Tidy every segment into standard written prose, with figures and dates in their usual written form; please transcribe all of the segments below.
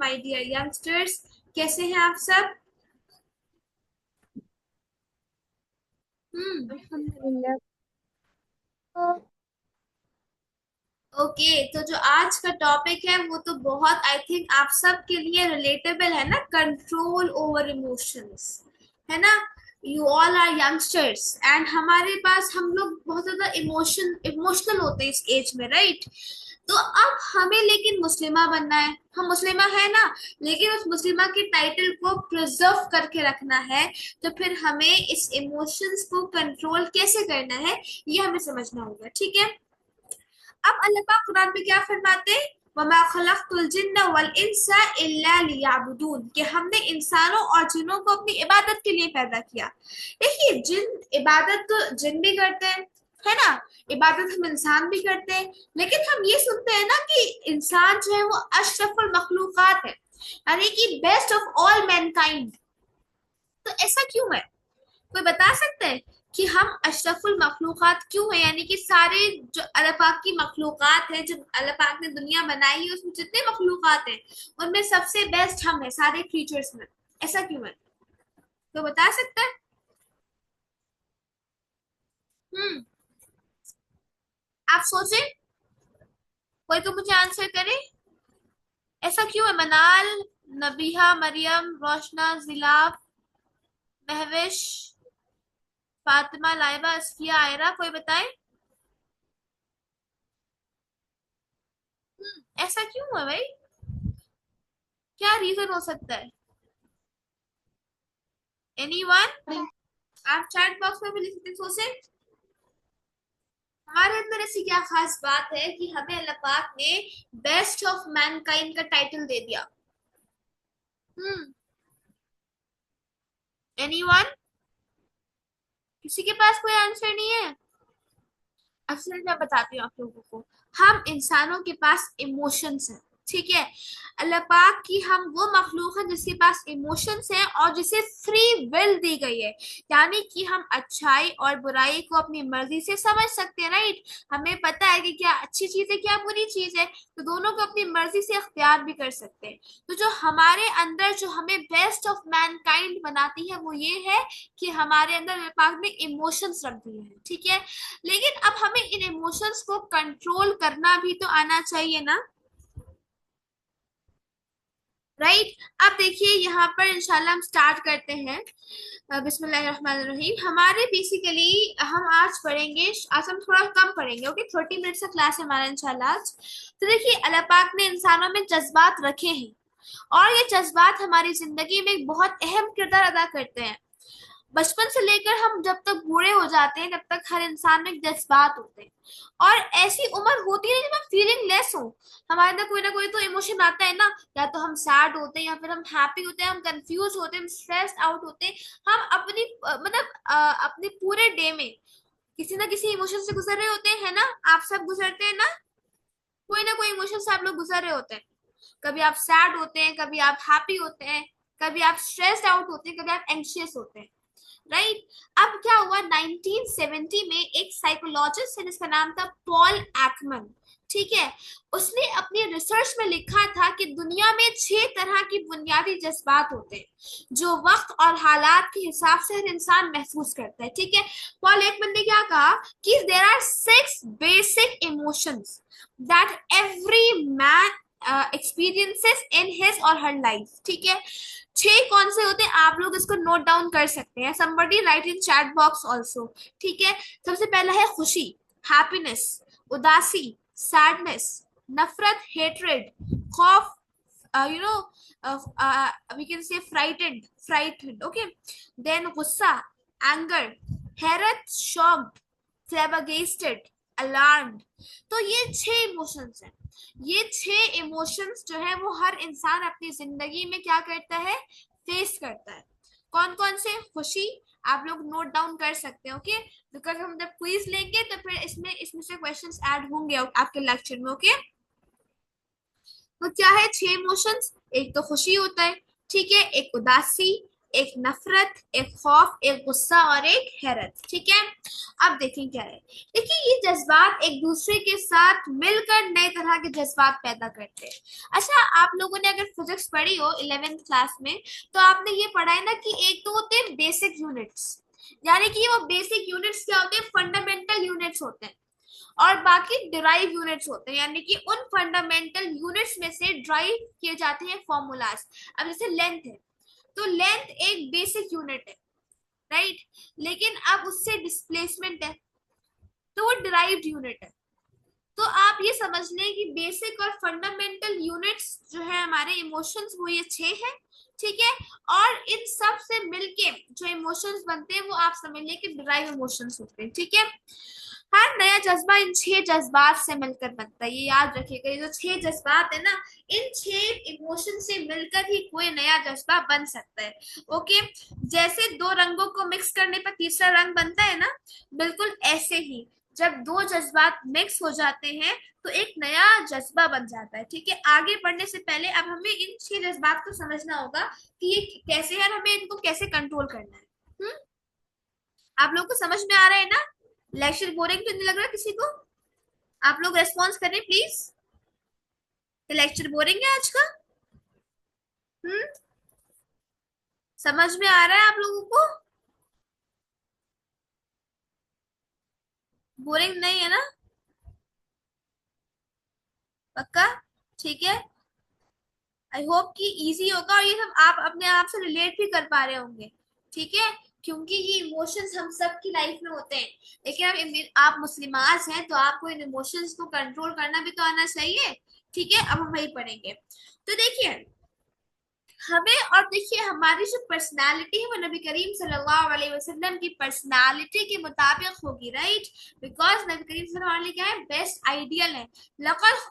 my dear youngsters. कैसे हैं आप सब? अल्हम्दुलिल्लाह। ओके, तो जो आज का टॉपिक है वो तो बहुत आई थिंक आप सब के लिए रिलेटेबल है ना, कंट्रोल ओवर इमोशंस, है ना? You all are youngsters and हमारे पास हम लोग बहुत ज्यादा इमोशनल होते हैं इस एज में, राइट? तो अब हमें लेकिन मुस्लिमा बनना है, हम मुस्लिमा है ना, लेकिन उस मुस्लिमा के टाइटल को प्रिजर्व करके रखना है। तो फिर हमें इस इमोशंस को कंट्रोल कैसे करना है ये हमें समझना होगा, ठीक है? अब अल्लाह पाक कुरान में क्या फरमाते हैं? वमा खलक़तुल जिन्ना वल इंसा इल्ला लियअबुदून, कि हमने इंसानों और जिन्नों को अपनी इबादत के लिए पैदा किया। देखिए, जिन इबादत तो जिन भी करते हैं, है ना? इबादत हम इंसान भी करते हैं, लेकिन हम ये सुनते हैं ना कि इंसान जो है वो अशरफुल मखलूकात है, यानी कि बेस्ट ऑफ ऑल मैनकाइंड। तो ऐसा क्यों है? कोई बता सकते हैं कि हम अशरफुल मखलूकात क्यों है? यानी कि सारे जो अल्लाह पाक की मखलूकात है, जो अल्लाह पाक ने दुनिया बनाई है, उसमें जितने मखलूकात हैं उनमें सबसे बेस्ट हम है सारे क्रीचर्स में। ऐसा क्यों है? तो बता सकते हैं? हम्म, आप सोचे, कोई तो मुझे आंसर करे। ऐसा क्यों है? मनाल, नबीहा, मरियम, रोशना, जिलाब, महविश, फातिमा, लाइबा, अस्फिया, आयरा, कोई बताए। ऐसा क्यों है भाई? क्या रीजन हो सकता है? एनीवन? आप चैट बॉक्स में भी लिख सकते हैं, सोचे। हमारे अंदर ऐसी क्या खास बात है कि हमें अल्लाह पाक ने बेस्ट ऑफ मैनकाइंड का टाइटल दे दिया? हम्म, एनीवन? किसी के पास कोई आंसर नहीं है? असल मैं बताती हूँ आप लोगों को, हम इंसानों के पास इमोशंस हैं, ठीक है? अल्लाह पाक की हम वो मखलूक है जिसके पास इमोशंस हैं और जिसे फ्री विल दी गई है, यानी कि हम अच्छाई और बुराई को अपनी मर्जी से समझ सकते हैं, राइट? हमें पता है कि क्या अच्छी चीज है क्या बुरी चीज है, तो दोनों को अपनी मर्जी से अख्तियार भी कर सकते हैं। तो जो हमारे अंदर जो हमें बेस्ट ऑफ मैनकाइंड बनाती है वो ये है कि हमारे अंदर अल्लाह पाक ने इमोशंस रख दिए हैं, ठीक है? लेकिन अब हमें इन इमोशंस को कंट्रोल करना भी तो आना चाहिए ना, राइट? अब देखिए यहाँ पर इंशाल्लाह हम स्टार्ट करते हैं। बिस्मिल्लाहिर्रहमानिर्रहीम। हमारे बेसिकली हम आज पढ़ेंगे, आज हम थोड़ा कम पढ़ेंगे, ओके? 30 मिनट्स का क्लास है हमारा इंशाल्लाह आज। तो देखिए, अल्लाह पाक ने इंसानों में जज्बात रखे हैं, और ये जज्बात हमारी जिंदगी में एक बहुत अहम किरदार अदा करते हैं। बचपन से लेकर हम जब तक बूढ़े हो जाते हैं तब तक हर इंसान में जज्बात होते हैं, और ऐसी उम्र होती है जब हम फीलिंग लेस हो, हमारे अंदर कोई ना कोई तो इमोशन आता है ना। या तो हम सैड होते हैं, या फिर हम हैप्पी होते हैं, हम कंफ्यूज होते हैं, हम स्ट्रेस्ड आउट होते हैं। हम अपनी मतलब अपने पूरे डे में किसी ना किसी इमोशन से गुजर रहे होते हैं, है ना? आप सब गुजरते हैं ना, कोई ना कोई इमोशन से आप लोग गुजर रहे होते हैं। कभी आप सैड होते हैं, कभी आप हैप्पी होते हैं, कभी आप स्ट्रेस्ड आउट होते हैं, कभी आप एंग्शियस होते हैं, राइट? अब क्या हुआ, 1970 में एक साइकोलॉजिस्ट है जिसका नाम था पॉल एकमन। ठीक है। उसने अपनी रिसर्च में लिखा था कि दुनिया में 6 तरह की बुनियादी जज्बात होते हैं जो वक्त और हालात के हिसाब से हर इंसान महसूस करता है। ठीक है। पॉल एकमैन ने क्या कहा कि there are 6 basic emotions that every man experiences in his or her life. ठीक है। 6 कौन से होते हैं, आप लोग इसको नोट डाउन कर सकते हैं, somebody राइट इन चैट बॉक्स ऑल्सो। ठीक है। सबसे पहला है खुशी, हैप्पीनेस, उदासी, सैडनेस, नफरत, हेट्रेड, खौफ, you know we can say frightened, okay, then गुस्सा, anger, हैरत, shocked, flabbergasted, alarmed। तो ये 6 इमोशंस हैं। ये 6 इमोशंस जो है वो हर इंसान अपनी जिंदगी में क्या करता है, फेस करता है। कौन कौन से, खुशी, आप लोग नोट डाउन कर सकते हैं, ओके, बिकॉज हम जब क्विज लेंगे तो फिर इसमें इसमें से क्वेश्चंस ऐड होंगे आपके लेक्चर में, ओके। तो क्या है 6 इमोशंस, एक तो खुशी होता है, ठीक है, एक उदासी, एक नफरत, एक खौफ, एक गुस्सा और एक हैरत। ठीक है। अब देखें क्या है, देखिए ये जज्बात एक दूसरे के साथ मिलकर नए तरह के जज्बात पैदा करते हैं। अच्छा, आप लोगों ने अगर फिजिक्स पढ़ी हो 11th क्लास में तो आपने ये पढ़ा है ना कि एक तो होते हैं बेसिक यूनिट्स, यानी कि वो बेसिक यूनिट्स क्या होते हैं, फंडामेंटल यूनिट्स होते हैं, और बाकी डिराइव यूनिट्स होते हैं, यानी कि उन फंडामेंटल यूनिट्स में से ड्राइव किए जाते हैं फॉर्मूलाज। अब जैसे लेंथ है, तो लेंथ एक बेसिक यूनिट है, राइट, लेकिन अब उससे डिस्प्लेसमेंट है तो वो डिराइव्ड यूनिट है। तो आप ये समझ लें कि बेसिक और फंडामेंटल यूनिट्स जो है हमारे इमोशंस वो ये 6 है। ठीक है। और इन सब से मिलके जो इमोशंस बनते हैं वो आप समझ लें कि डिराइव इमोशंस होते हैं। ठीक है। हर नया जज्बा इन 6 जज्बात से मिलकर बनता है, ये याद रखिएगा। ये जो 6 जज्बात है ना, इन 6 इमोशन से मिलकर ही कोई नया जज्बा बन सकता है, ओके। जैसे 2 रंगों को मिक्स करने पर तीसरा रंग बनता है ना, बिल्कुल ऐसे ही जब 2 जज्बात मिक्स हो जाते हैं तो एक नया जज्बा बन जाता है। ठीक है। आगे बढ़ने से पहले अब हमें इन 6 जज्बात को समझना होगा कि ये कैसे है, हमें इनको कैसे कंट्रोल करना है। आप लोग को समझ में आ रहा है ना? लेक्चर बोरिंग तो नहीं लग रहा किसी को? आप लोग रेस्पॉन्स करें प्लीज। लेक्चर बोरिंग है आज का? हम्म, समझ में आ रहा है आप लोगों को? बोरिंग नहीं है ना? पक्का? ठीक है। आई होप कि इजी होगा और ये सब आप अपने आप से रिलेट भी कर पा रहे होंगे। ठीक है। क्योंकि ये इमोशंस हम सब की लाइफ में होते हैं, लेकिन आप मुस्लिमाज हैं तो आपको इन इमोशंस को कंट्रोल करना भी तो आना चाहिए। ठीक है। अब हम वही पढ़ेंगे। तो देखिए हमें, और देखिए हमारी जो पर्सनालिटी है वो नबी करीम सल्लल्लाहु अलैहि वसल्लम की पर्सनालिटी के मुताबिक होगी, राइट, बिकॉज नबी करीम सल्लल्लाहु अलैहि वसल्लम क्या है, बेस्ट आइडियल है। लक़द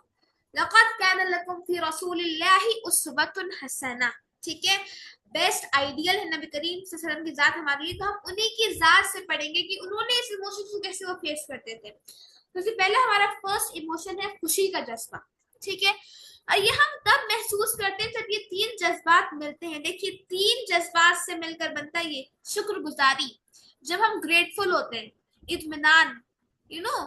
लक़द कान लकुम फी रसूलिल्लाहि उस्वतुन हसना। ठीक है। बेस्ट आइडियल है नबी करीम सल्लल्लाहु अलैहि वसल्लम की जात हमारे लिए, तो हम उन्हीं की जात से पढ़ेंगे कि उन्होंने इस इमोशन को कैसे वो फेस करते थे। सबसे पहले हमारा फर्स्ट इमोशन है खुशी का जज्बा। ठीक है। और ये हम तब महसूस करते हैं जब ये 3 जज्बात मिलते हैं। देखिए 3 जज्बात से मिलकर बनता है ये शुक्रगुजारी, जब हम ग्रेटफुल होते हैं, इत्मीनान, यू नो,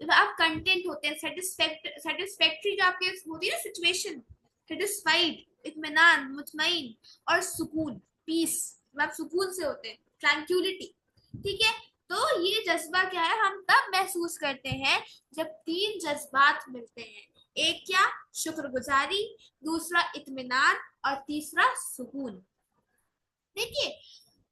जब आप कंटेंट होते हैं, सेटिस्फैक्ट्री जो आपके होती है ना सिचुएशन, सेटिस्फाइड, इत्मीनान, मुतमईन, और सुकून, पीस, जब आप सुकून से होते हैं, ट्रैंक्विलिटी। ठीक है। तो ये जज्बा क्या है, हम तब महसूस करते हैं जब 3 जज्बात मिलते हैं। एक क्या, शुक्रगुजारी, दूसरा इत्मीनान, और तीसरा सुकून। देखिए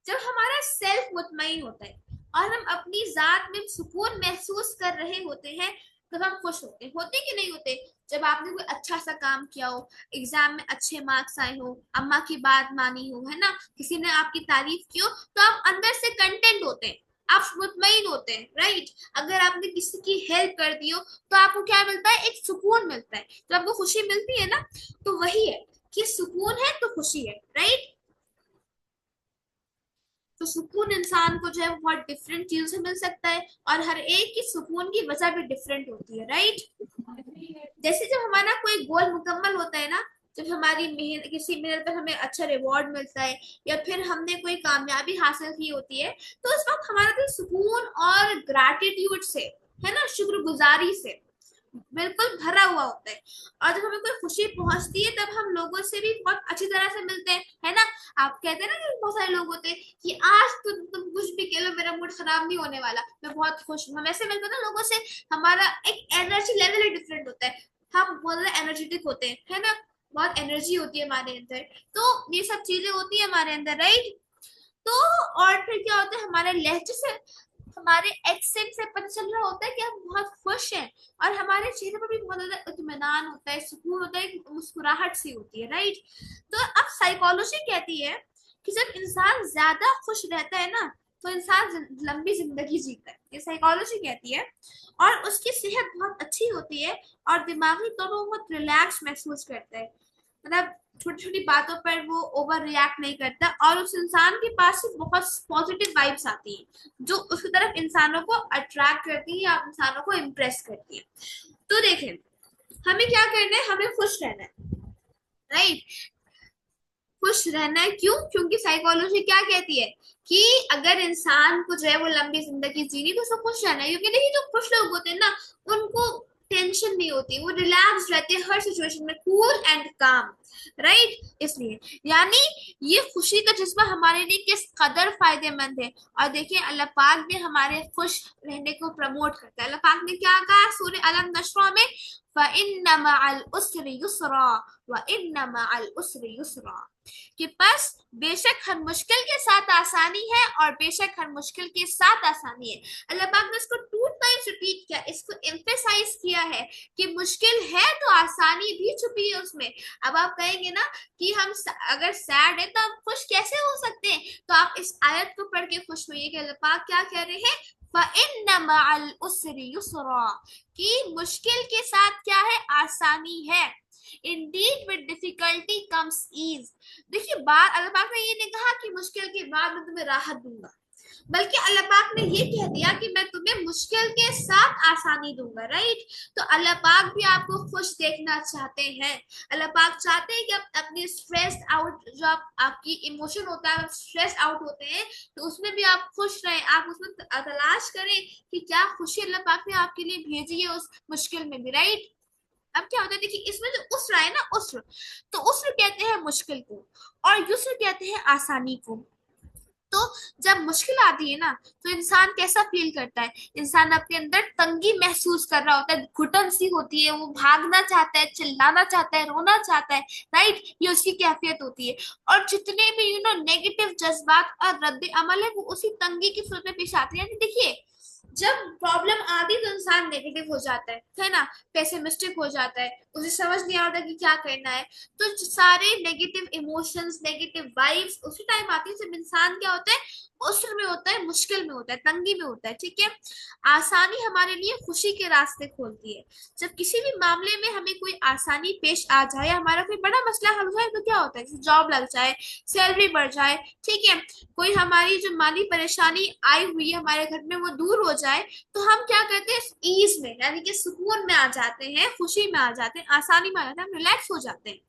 जब हमारा सेल्फ मुतमईन होता है और हम अपनी जात में सुकून महसूस कर रहे होते हैं तब हम खुश होते कि नहीं होते? जब आपने कोई अच्छा सा काम किया हो, एग्जाम में अच्छे मार्क्स आए हो, अम्मा की बात मानी हो, है ना, किसी ने आपकी तारीफ की हो, तो आप अंदर से कंटेंट होते हैं, आप मुतमईन होते हैं, राइट। अगर आपने किसी की हेल्प कर दी हो तो आपको क्या मिलता है, एक सुकून मिलता है। जब आपको खुशी मिलती है ना, तो वही है कि सुकून है तो खुशी है, राइट। तो सुकून इंसान को जो है बहुत डिफरेंट चीजों से मिल सकता है, और हर एक की सुकून की वजह भी डिफरेंट होती है, राइट। जैसे जब हमारा कोई गोल मुकम्मल होता है ना, जब हमारी मेहनत, किसी मेहनत पर हमें अच्छा रिवॉर्ड मिलता है, या फिर हमने कोई कामयाबी हासिल की होती है, तो उस वक्त हमारा दिल सुकून और ग्रैटिट्यूड से, है ना, शुक्रगुजारी से बिल्कुल भरा हुआ होता है। और जब हमें कोई खुशी पहुंचती है तब हम लोगों से भी बहुत अच्छी तरह से मिलते हैं, है ना। आप कहते हैं ना कि बहुत सारे लोग होते हैं कि आज तुम कुछ भी कह लो, मेरा मूड खराब नहीं होने वाला, मैं बहुत खुश हूँ। वैसे मिलकर ना लोगों से हमारा एक एनर्जी लेवल ही डिफरेंट होता है। हम बहुत ज्यादा एनर्जेटिक होते हैं, है ना, बहुत एनर्जी होती है हमारे अंदर। तो ये सब चीजें होती है हमारे अंदर, राइट। तो और फिर क्या होता है, हमारे लहजे से, हमारे एक्सेंट से पता चल रहा होता है कि हम बहुत खुश हैं। और हमारे चेहरे पर भी बहुत ज्यादा इत्मीनान होता है, सुकून होता है, मुस्कुराहट सी होती है, राइट। तो अब साइकोलॉजी कहती है कि जब इंसान ज्यादा खुश रहता है ना, तो इंसान लंबी जिंदगी जीता है, ये साइकोलॉजी कहती है। और उसकी सेहत बहुत अच्छी होती है, और दिमागी तौर पर बहुत रिलैक्स महसूस करता है। मतलब छोटी छोटी बातों पर वो ओवर रिएक्ट नहीं करता, और उस इंसान के पास से बहुत पॉजिटिव वाइब्स आती है, जो उसकी तरफ इंसानों को अट्रैक्ट करती है या इंसानों को इम्प्रेस करती है। तो देखें, हमें क्या करना है, हमें खुश रहना है, राइट। खुश रहना है, क्यों? क्योंकि साइकोलॉजी क्या कहती है कि अगर इंसान को जो है वो लंबी जिंदगी जीनी, तो उसको खुश रहना है। क्योंकि देखिए, जो खुश लोग होते हैं ना, उनको टेंशन नहीं होती, वो रिलैक्स रहते हैं हर सिचुएशन में, कूल एंड काम, राइट। इसलिए यानी ये खुशी का जज्बा हमारे लिए किस कदर फायदेमंद है। और देखिए, अल्लाह पाक भी हमारे खुश रहने को प्रमोट करता है। अल्लाह पाक ने क्या कहा सूरह अलम नशरा में, फ़इन्न मअल उस्रि युसरा वइन्न मअल उस्रि युसरा, कि बस बेशक हर मुश्किल के साथ आसानी है, और बेशक हर मुश्किल के साथ आसानी है। अल्लाह पाक ने इसको 2 टाइम्स रिपीट किया, इसको एम्फेसाइज किया है कि मुश्किल है तो आसानी भी छुपी है उसमें। अब आप कहेंगे ना कि हम अगर सैड है तो हम खुश कैसे हो सकते हैं, तो आप इस आयत को पढ़ के खुश होइए कि अल्लाह पाक क्या कह रहे हैं, फ़इन्न मअल उस्रि युसरा, कि मुश्किल के साथ क्या है, आसानी है। Indeed with difficulty comes ease। देखिए, बात अल्लाह पाक ने ये नहीं कहा कि मुश्किल के बाद मैं तुम्हें राहत दूंगा, बल्कि अल्लाह पाक ने ये कह दिया कि मैं तुम्हें मुश्किल के साथ आसानी दूंगा, राइट। तो अल्लाह पाक भी आपको खुश देखना चाहते हैं। अल्लाह पाक चाहते हैं कि आप अपनी स्ट्रेस आउट, जो आपकी इमोशन होता है, आप स्ट्रेस आउट होते हैं, तो उसमें भी आप खुश रहें। आप उसमें तलाश करें कि क्या खुशी अल्लाह पाक ने आपके लिए भेजी है उस मुश्किल में भी, राइट। अब क्या होता है, देखिए, इसमें जो उसर है ना, उसर, तो उसर कहते हैं मुश्किल को, और युसर कहते हैं आसानी को। तो जब मुश्किल आती है ना, तो इंसान कैसा फील करता है, इंसान अपने अंदर तंगी महसूस कर रहा होता है, घुटन सी होती है, वो भागना चाहता है, चिल्लाना चाहता है, रोना चाहता है, राइट। ये उसकी कैफियत होती है। और जितने भी नेगेटिव जज्बात और रद्द अमल है, वो उसी तंगी की सूरत में पेश आते हैं। यानी देखिए, जब प्रॉब्लम आती तो इंसान नेगेटिव हो जाता है ना, पेसिमिस्टिक हो जाता है, उसे समझ नहीं आता कि क्या करना है। तो सारे नेगेटिव इमोशंस, नेगेटिव वाइब्स उसी टाइम आती है जब इंसान क्या होता है, उसर में होता है, मुश्किल में होता है, तंगी में होता है, ठीक है। आसानी हमारे लिए खुशी के रास्ते खोलती है। जब किसी भी मामले में हमें कोई आसानी पेश आ जाए, हमारा कोई बड़ा मसला हल हो जाए, तो क्या होता है, जैसे जॉब लग जाए, सैलरी बढ़ जाए, ठीक है, कोई हमारी जो माली परेशानी आई हुई है हमारे घर में वो दूर हो जाए, तो हम क्या करते हैं, ईज में, यानी कि सुकून में आ जाते हैं, खुशी में आ जाते हैं, आसानी में आ जाते हैं, हम रिलैक्स हो जाते हैं।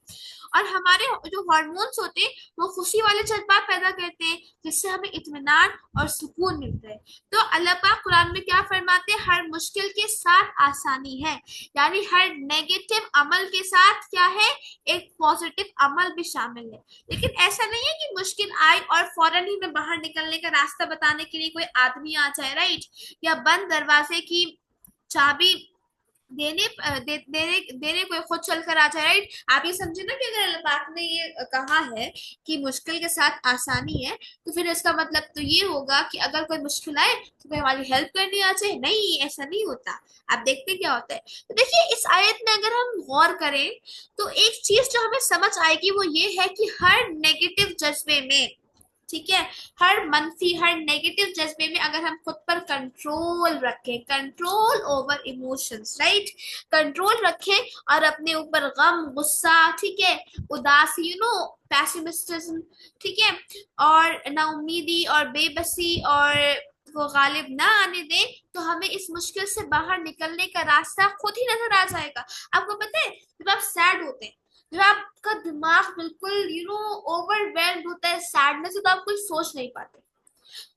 और हमारे जो हार्मोन्स होते हैं वो खुशी वाले जज्बात पैदा करते हैं, जिससे हमें इत्मीनान और सुकून मिलता है। तो अल्लाह पाक कुरान में क्या फरमाते हैं, हर मुश्किल के साथ आसानी है, यानी हर नेगेटिव अमल के साथ क्या है, एक पॉजिटिव अमल भी शामिल है। लेकिन ऐसा नहीं है कि मुश्किल आए और फौरन ही में बाहर निकलने का रास्ता बताने के लिए कोई आदमी आ जाए, राइट, या बंद दरवाजे की चाबी देने कोई खुद चल कर आ जाए, राइट। आप ये समझे ना कि अगर अल्लाह पाक ने ये कहा है कि मुश्किल के साथ आसानी है, तो फिर इसका मतलब तो ये होगा कि अगर कोई मुश्किल आए तो कोई हमारी हेल्प करने आ जाए। नहीं, ऐसा नहीं होता। आप देखते क्या होता है। तो देखिए, इस आयत में अगर हम गौर करें, तो एक चीज जो हमें समझ आएगी वो ये है कि हर नेगेटिव जज्बे में, ठीक है, हर मनफी, हर नेगेटिव जज्बे में अगर हम खुद पर कंट्रोल रखें, control over emotions, right, control रखें, और अपने ऊपर गम, गुस्सा, ठीक है, उदासी, पैसिमिस्टिज्म, ठीक है, और नाउमीदी और बेबसी और वो गालिब ना आने दें, तो हमें इस मुश्किल से बाहर निकलने का रास्ता खुद ही नजर आ जाएगा। आपको पता है, जब आप सैड होते हैं, जब आपका दिमाग बिल्कुल ओवरवेल्ड होता है सैडनेस से, तो आप कुछ सोच नहीं पाते,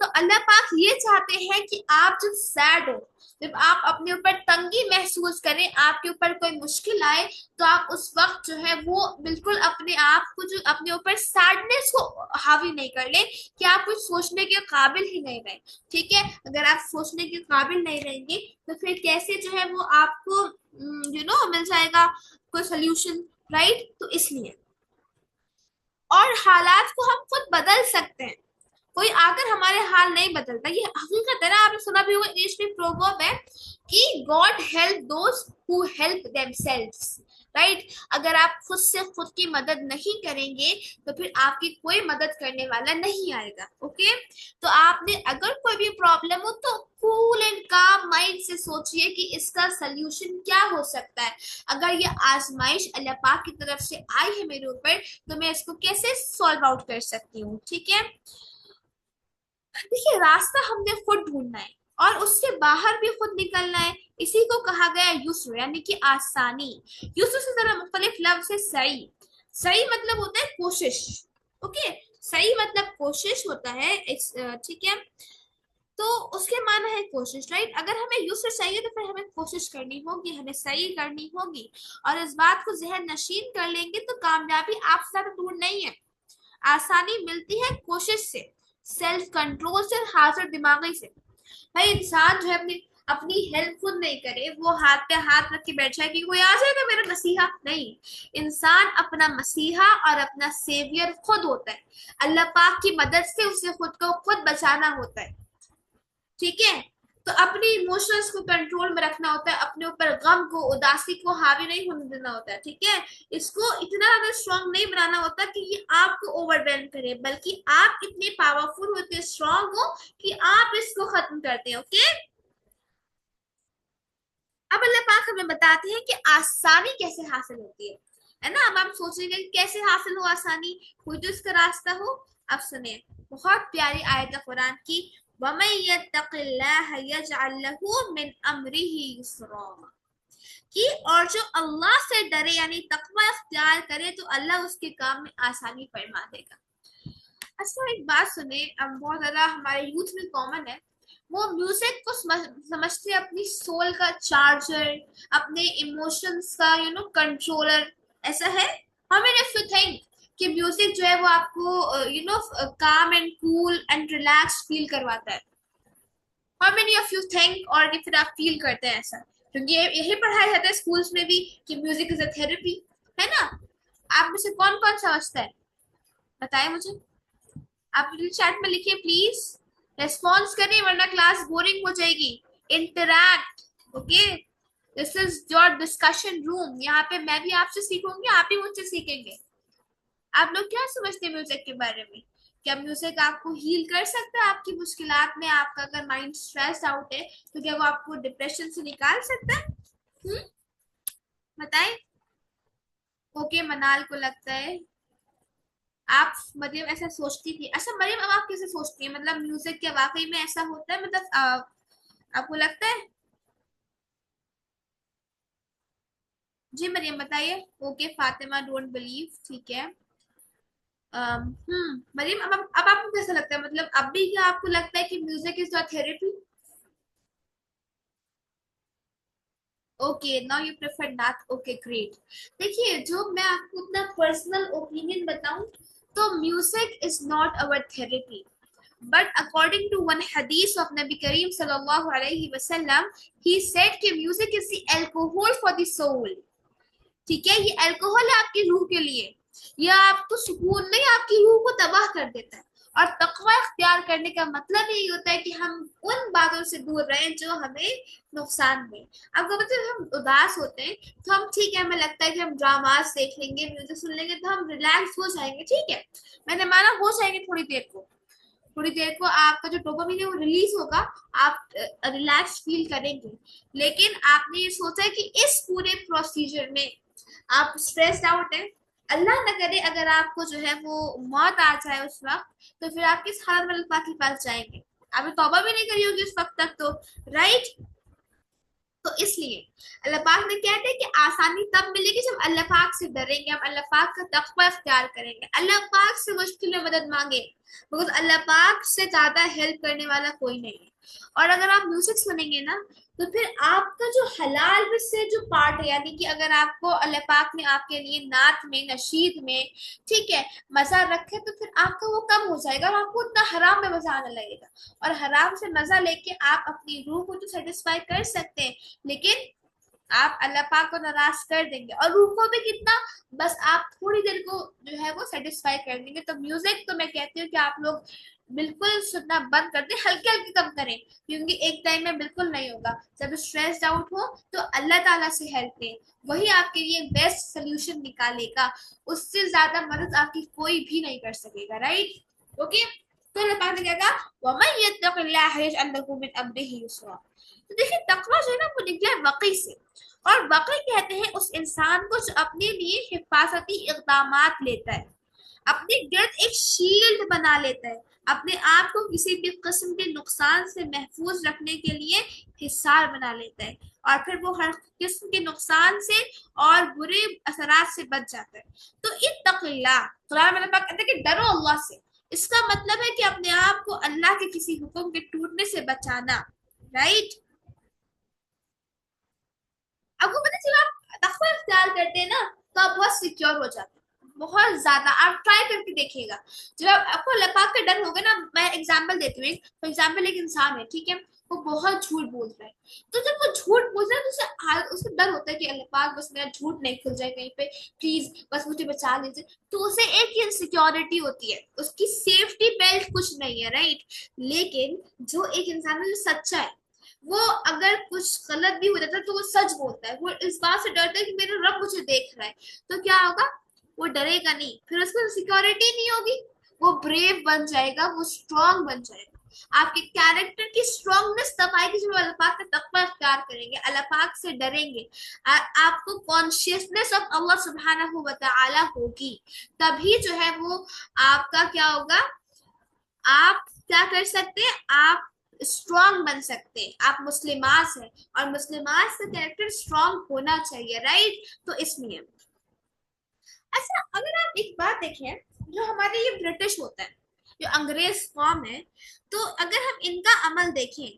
तो अल्लाह पाक ये चाहते हैं कि आप जब सैड हो, जब आप अपने ऊपर तंगी महसूस करें, आपके ऊपर कोई मुश्किल आए, तो आप उस वक्त जो है वो बिल्कुल अपने आप को, जो अपने ऊपर सैडनेस को हावी नहीं कर ले, कि आप कुछ सोचने के काबिल ही नहीं रहे। ठीक है, अगर आप सोचने के काबिल नहीं रहेंगे तो फिर कैसे जो है वो आपको मिल जाएगा कोई सोल्यूशन, राइट? तो इसलिए, और हालात को हम खुद बदल सकते हैं, कोई आकर हमारे हाल नहीं बदलता, ये हकीकत है ना। आपने सुना भी होगा, इंग्लिश में प्रोवर्ब है कि God help those who help themselves, right? अगर आप खुद से खुद की मदद नहीं करेंगे तो फिर आपकी कोई मदद करने वाला नहीं आएगा। ओके, तो आपने अगर कोई भी प्रॉब्लम हो तो कूल एंड काम माइंड से सोचिए कि इसका सोल्यूशन क्या हो सकता है। अगर ये आजमाइश अल्लाह पाक की तरफ से आई है मेरे ऊपर, तो मैं इसको कैसे सॉल्व आउट कर सकती हूँ। ठीक है, देखिए, रास्ता हमने खुद ढूंढना है और उससे बाहर भी खुद निकलना है। इसी को कहा गया युस्र, यानी कि आसानी। युस्र से जरा मुख्तलिफ लफ्ज है सही। सही मतलब होता है कोशिश। ओके, सही मतलब कोशिश होता है। ठीक है, तो उसके माना है कोशिश, राइट? अगर हमें युस्र चाहिए तो फिर हमें कोशिश करनी होगी, हमें सही करनी होगी, और इस बात को जहन नशीन कर लेंगे तो कामयाबी आप ज्यादा दूर नहीं है। आसानी मिलती है कोशिश से, सेल्फ कंट्रोल से, हाजिर दिमागी से। भाई, इंसान जो है अपनी अपनी हेल्प खुद नहीं करे, वो हाथ पे हाथ रख के बैठ जाए कि कोई आ जाएगा मेरा मसीहा, नहीं। इंसान अपना मसीहा और अपना सेवियर खुद होता है। अल्लाह पाक की मदद से उसे खुद को खुद बचाना होता है। ठीक है, तो अपनी इमोशंस को कंट्रोल में रखना होता है, अपने ऊपर गम को, उदासी को हावी नहीं होने देना होता है। ठीक है, इसको इतना ज्यादा स्ट्रांग नहीं बनाना होता कि ये आपको ओवरवेलम करे, बल्कि आप इतने पावरफुल हो, इतने स्ट्रांग हो कि आप इसको खत्म करते हैं। ओके, अब अल्लाह पाक हमें बताते हैं कि आसानी कैसे हासिल होती है ना? अब आप सोचेंगे कि कैसे हासिल हो आसानी, कोई तो इसका रास्ता हो। अब सुने, बहुत प्यारी आयत है कुरान की, वमन यत्तक़िल्लाह यजअल लहू मिन अमरिही युस्रा, कि और जो अल्लाह से डरे यानी तकवा इख्तियार करे तो अल्लाह उसके काम में आसानी फरमा देगा। अच्छा, एक बात सुने, अब बहुत ज्यादा हमारे यूथ में कॉमन है, वो म्यूजिक को समझते हैं अपनी सोल का चार्जर, अपने इमोशंस का कंट्रोलर। ऐसा है? How many of you think कि म्यूजिक जो है वो आपको काम and cool and relax feel करवाता है? How many of you think, और फिर आप फील करते हैं ऐसा? क्योंकि यही पढ़ाया जाता है स्कूल्स में भी कि म्यूजिक इज अ थेरेपी, है ना? आप में से कौन कौन समझता है? बताएं मुझे। आप चैट में लिखिए प्लीज, रेस्पॉन्स करें वरना क्लास बोरिंग हो जाएगी। Interact. Okay, this is your discussion room, यहाँ पे मैं भी आपसे सीखूंगी, आप भी मुझसे सीखेंगे। आप लोग क्या समझते हैं म्यूजिक के बारे में? क्या म्यूजिक आपको हील कर सकता है आपकी मुश्किलात में? आपका अगर माइंड स्ट्रेस आउट है तो क्या वो आपको डिप्रेशन से निकाल सकता है? बताएं। ओके, मनाल को लगता है आप, मरियम ऐसा सोचती थी। अच्छा मरियम, अब आप कैसे सोचती है, मतलब म्यूजिक क्या वाकई में ऐसा होता है, मतलब आपको लगता है? जी मरियम बताइए। ओके, फातिमा डोंट बिलीव, ठीक है। मरियम, अब आपको कैसा लगता है, मतलब अब भी क्या आपको लगता है कि music is your therapy? Okay, now you prefer not. Okay great. देखिए, जो मैं आपको अपना पर्सनल ओपिनियन बताऊं, तो music is not our therapy, but according to one hadith of Nabi Kareem sallallahu alaihi wasallam, he said कि music is the alcohol for the soul। ठीक है, ये अल्कोहल है आपकी रूह के लिए। यह आपको सुकून नहीं, आपकी रूह को तबाह कर देता है। और तकवा इख्तियार करने का मतलब यही होता है कि हम उन बातों से दूर रहें जो हमें नुकसान दें। आपको मतलब हम उदास होते हैं तो हम, ठीक है, हमें लगता है कि हम ड्रामास देख लेंगे, म्यूजिक सुन लेंगे तो हम रिलैक्स हो जाएंगे। ठीक है, मैंने माना हो जाएंगे थोड़ी देर को, थोड़ी देर को आपका जो डोपामिन है वो रिलीज होगा, आप रिलैक्स फील करेंगे। लेकिन आपने ये सोचा है कि इस पूरे प्रोसीजर में आप स्ट्रेस्ड आउट है, अल्लाह न करे अगर आपको जो है वो मौत आ जाए उस वक्त, तो फिर आप किस हालत में अल्लाह के पास जाएंगे? आपने तौबा भी नहीं करी होगी उस वक्त तक तो, राइट? तो इसलिए अल्लाह पाक ने कहते हैं कि आसानी तब मिलेगी जब अल्लाह पाक से डरेंगे, हम अल्लाह पाक का तकवा इख्तियार करेंगे, अल्लाह पाक से मुश्किल में मदद मांगे, बिकॉज अल्लाह पाक से ज्यादा हेल्प करने वाला कोई नहीं है। और अगर आप म्यूजिक सुनेंगे ना, तो फिर आपका जो हलाल में से जो पार्ट है, यानी कि अगर आपको अल्लाह पाक ने आपके लिए नात में, नशीद में, ठीक है, मजा रखे, तो फिर आपका वो कम हो जाएगा और आपको उतना हराम में मजा आने लगेगा। और हराम से मजा लेके आप अपनी रूह को तो सेटिस्फाई कर सकते हैं, लेकिन आप अल्लाह पाक को नाराज कर देंगे। और रूह को भी कितना, बस आप थोड़ी देर को जो है वो सेटिस्फाई कर देंगे। तो म्यूजिक तो मैं कहती हूँ कि आप लोग बिल्कुल सुनना बंद कर दें, हल्के हल्के कम करें, क्योंकि एक टाइम में बिल्कुल नहीं होगा। जब स्ट्रेस्ड आउट हो तो अल्लाह ताला से हेल्प लें, वही आपके लिए बेस्ट सोल्यूशन निकालेगा, उससे ज्यादा मदद आपकी कोई भी नहीं कर सकेगा, राइट? ओके, तो अल्लाह पाक ने क्या कहा, वमन यत्तक़िल्लाह यजअल लहू मिन अम्रिही युसरा। तो देखिए तकवा जो है ना वो निकला है वक़ी से, और वक़ी कहते हैं उस इंसान को जो अपने लिए हिफाजती इक़दामात लेता है, अपने गिर्द एक शील्ड बना लेता है, अपने आप को किसी भी किस्म के नुकसान से महफूज रखने के लिए हिसार बना लेता है, और फिर वो हर किस्म के नुकसान से और बुरे असरात से बच जाता है। तो इत्तक़िल्लाह, कुरान में अल्लाह कहता है कि डरो अल्लाह से। इसका मतलब है कि अपने आप को अल्लाह के किसी हुक्म के टूटने से बचाना, राइट? आपको पता चला, आप तकवा इख्तियार करते हैं ना, तो आप बहुत सिक्योर हो जाते हैं, बहुत ज्यादा। आप ट्राई करके देखिएगा, जब आपको अल्लाह पाक का डर होगा ना, मैं एग्जांपल देती हूँ। फॉर एग्जांपल एक इंसान है, ठीक है, वो बहुत झूठ बोल रहा है, तो जब वो झूठ बोल रहा है तो उसे डर होता है कि अल्लाह पाक बस मेरा झूठ नहीं खुल जाए कहीं पे, प्लीज बस मुझे बचा लीजिए। तो उसे एक ही इनसिक्योरिटी होती है, उसकी सेफ्टी बेल्ट कुछ नहीं है, राइट? लेकिन जो एक इंसान है जो सच्चा है, वो अगर कुछ गलत भी हो जाता है तो वो सच बोलता है, वो इस बात से डरता है कि मेरा रब मुझे देख रहा है। तो क्या होगा, वो डरेगा नहीं, फिर उसको सिक्योरिटी नहीं होगी, वो ब्रेव बन जाएगा, वो स्ट्रांग बन जाएगा। आपके कैरेक्टर की स्ट्रांगनेस तब आएगी जब अल्लाह पाक का तकवा इख्तियार करेंगे, अल्लाह पाक से डरेंगे, आपको कॉन्शियसनेस ऑफ अल्लाह सुब्हानहू व तआला होगी, तभी जो है वो आपका क्या होगा, आप क्या कर सकते हैं, आप स्ट्रांग बन सकते हैं, आप मुस्लिमास हैं, और मुस्लिमास का कैरेक्टर स्ट्रांग होना चाहिए, राइट? तो इसलिए अच्छा, अगर आप एक बात देखें, जो हमारे ये ब्रिटिश होता है, जो अंग्रेज कौम है, तो अगर हम इनका अमल देखें,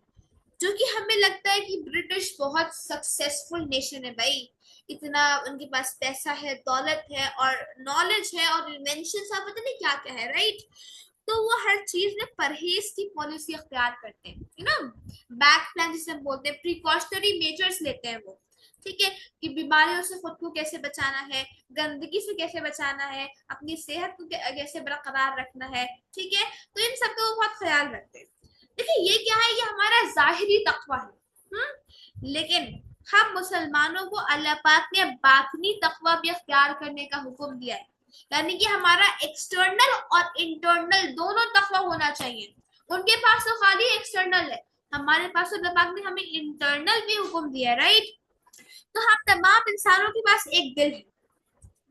जो कि हमें लगता है कि ब्रिटिश बहुत सक्सेसफुल नेशन है भाई, इतना उनके पास पैसा है, दौलत है और नॉलेज है और इन्वेंशन आप पता नहीं क्या क्या है, राइट? तो वो हर चीज में परहेज की पॉलिसी अख्तियार करते हैं, यू नो, बैक प्लान जिसे हम बोलते हैं, प्रिकॉशनरी मेजर्स लेते हैं वो, ठीक है, कि बीमारियों से खुद को कैसे बचाना है, गंदगी से कैसे बचाना है, अपनी सेहत को कैसे बरकरार रखना है, ठीक है, तो इन सब का वो बहुत ख्याल रखते हैं। देखिए ये क्या है, ये हमारा जाहिरी तकवा है, लेकिन हम मुसलमानों को अल्लाह पाक ने बातनी तकवा भी अख्तियार करने का हुक्म दिया है, यानी कि हमारा एक्सटर्नल और इंटरनल दोनों तकवा होना चाहिए। उनके पास तो खाली एक्सटर्नल है, हमारे पास तो अल्लाह पाक ने हमें इंटरनल भी हुक्म दिया है, राइट? तो हम तमाम इंसानों के पास एक दिल है,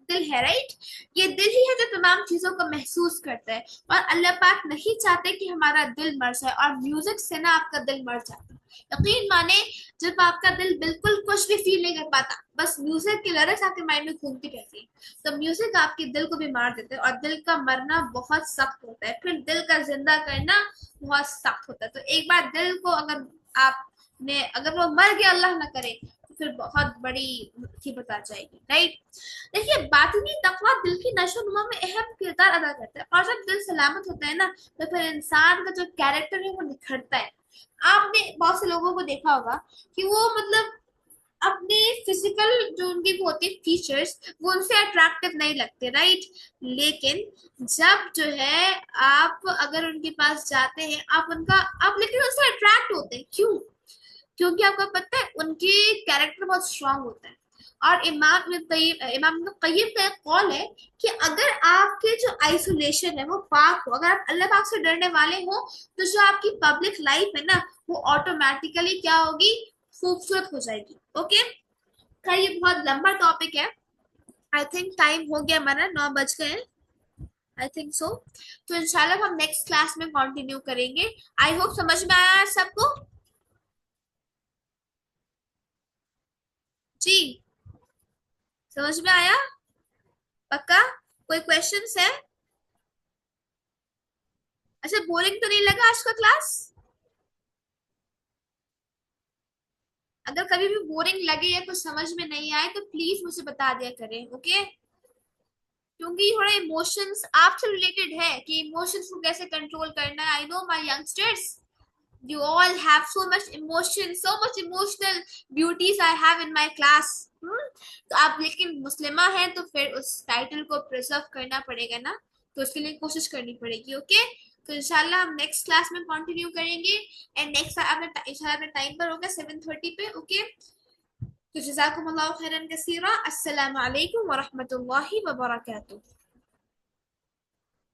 दिल है, राइट? ये दिल ही है जो तमाम चीजों को महसूस करता है, और अल्लाह पाक नहीं चाहते कि हमारा दिल मर जाए, और म्यूजिक से ना आपका दिल मर जाता है। यकीन माने, जब आपका दिल बिल्कुल कुछ भी फील नहीं कर पाता, बस म्यूजिक की लिरिक्स आपके माइंड में घूमती रहती है, तो म्यूजिक आपके दिल को भी मार देते हैं, और दिल का मरना बहुत सख्त होता है, फिर दिल का जिंदा करना बहुत सख्त होता है। तो एक बार दिल को अगर आपने, अगर वो मर गया, अल्लाह ना करे, तो फिर बहुत बड़ी मुसीबत आ जाएगी, राइट? देखिए बातिनी तकवा दिल की नशोनुमा में अहम किरदार अदा करता है, और जब दिल सलामत होता है ना, तो फिर इंसान का जो कैरेक्टर है वो निखरता है। आपने बहुत से लोगों को देखा होगा कि वो मतलब अपने फिजिकल जो उनकी वो होती है फीचर्स, वो उनसे अट्रैक्टिव नहीं लगते, राइट? लेकिन जब जो है आप अगर उनके पास जाते हैं, आप उनका, आप लेकिन उनसे अट्रैक्ट होते हैं, क्यों? क्योंकि आपको पता है उनके कैरेक्टर बहुत स्ट्रांग होता है। और इमाम इब्न कय्यिम का एक कौल है कि अगर आपके जो आइसोलेशन है वो पाक हो, अगर आप अल्लाह पाक से डरने वाले हो, तो जो आपकी पब्लिक लाइफ है ना, वो ऑटोमेटिकली क्या होगी, खूबसूरत हो जाएगी। ओके, का ये बहुत लंबा टॉपिक है, आई थिंक टाइम हो गया हमारा, 9 बज गए, आई थिंक सो। तो इंशाल्लाह हम नेक्स्ट क्लास में कंटिन्यू करेंगे। आई होप समझ में आया सबको। जी, समझ में आया? पक्का? कोई क्वेश्चंस है? अच्छा, बोरिंग तो नहीं लगा आज का क्लास? अगर कभी भी बोरिंग लगे या कुछ समझ में नहीं आए तो प्लीज मुझे बता दिया करें, ओके? क्योंकि थोड़ा इमोशंस आपसे रिलेटेड है कि इमोशंस को कैसे कंट्रोल करना है। I know my youngsters, you all have so much emotion, so much emotional beauties I have in my class. तो आप लेकिन मुस्लिमा है तो फिर उस टाइटल को प्रिजर्व करना पड़ेगा ना, तो उसके लिए कोशिश करनी पड़ेगी, ओके? तो इंशाल्लाह हम नेक्स्ट क्लास में कंटिन्यू करेंगे। एंड नेक्स्ट आपने इंशाल्लाह अपने टाइम पर होगा 7:30 पे, ओके? तो जज़ाकुमुल्लाह खैरन कसीरा। अस्सलाम वालेकुम व रहमतुल्लाहि व बरकातुहू।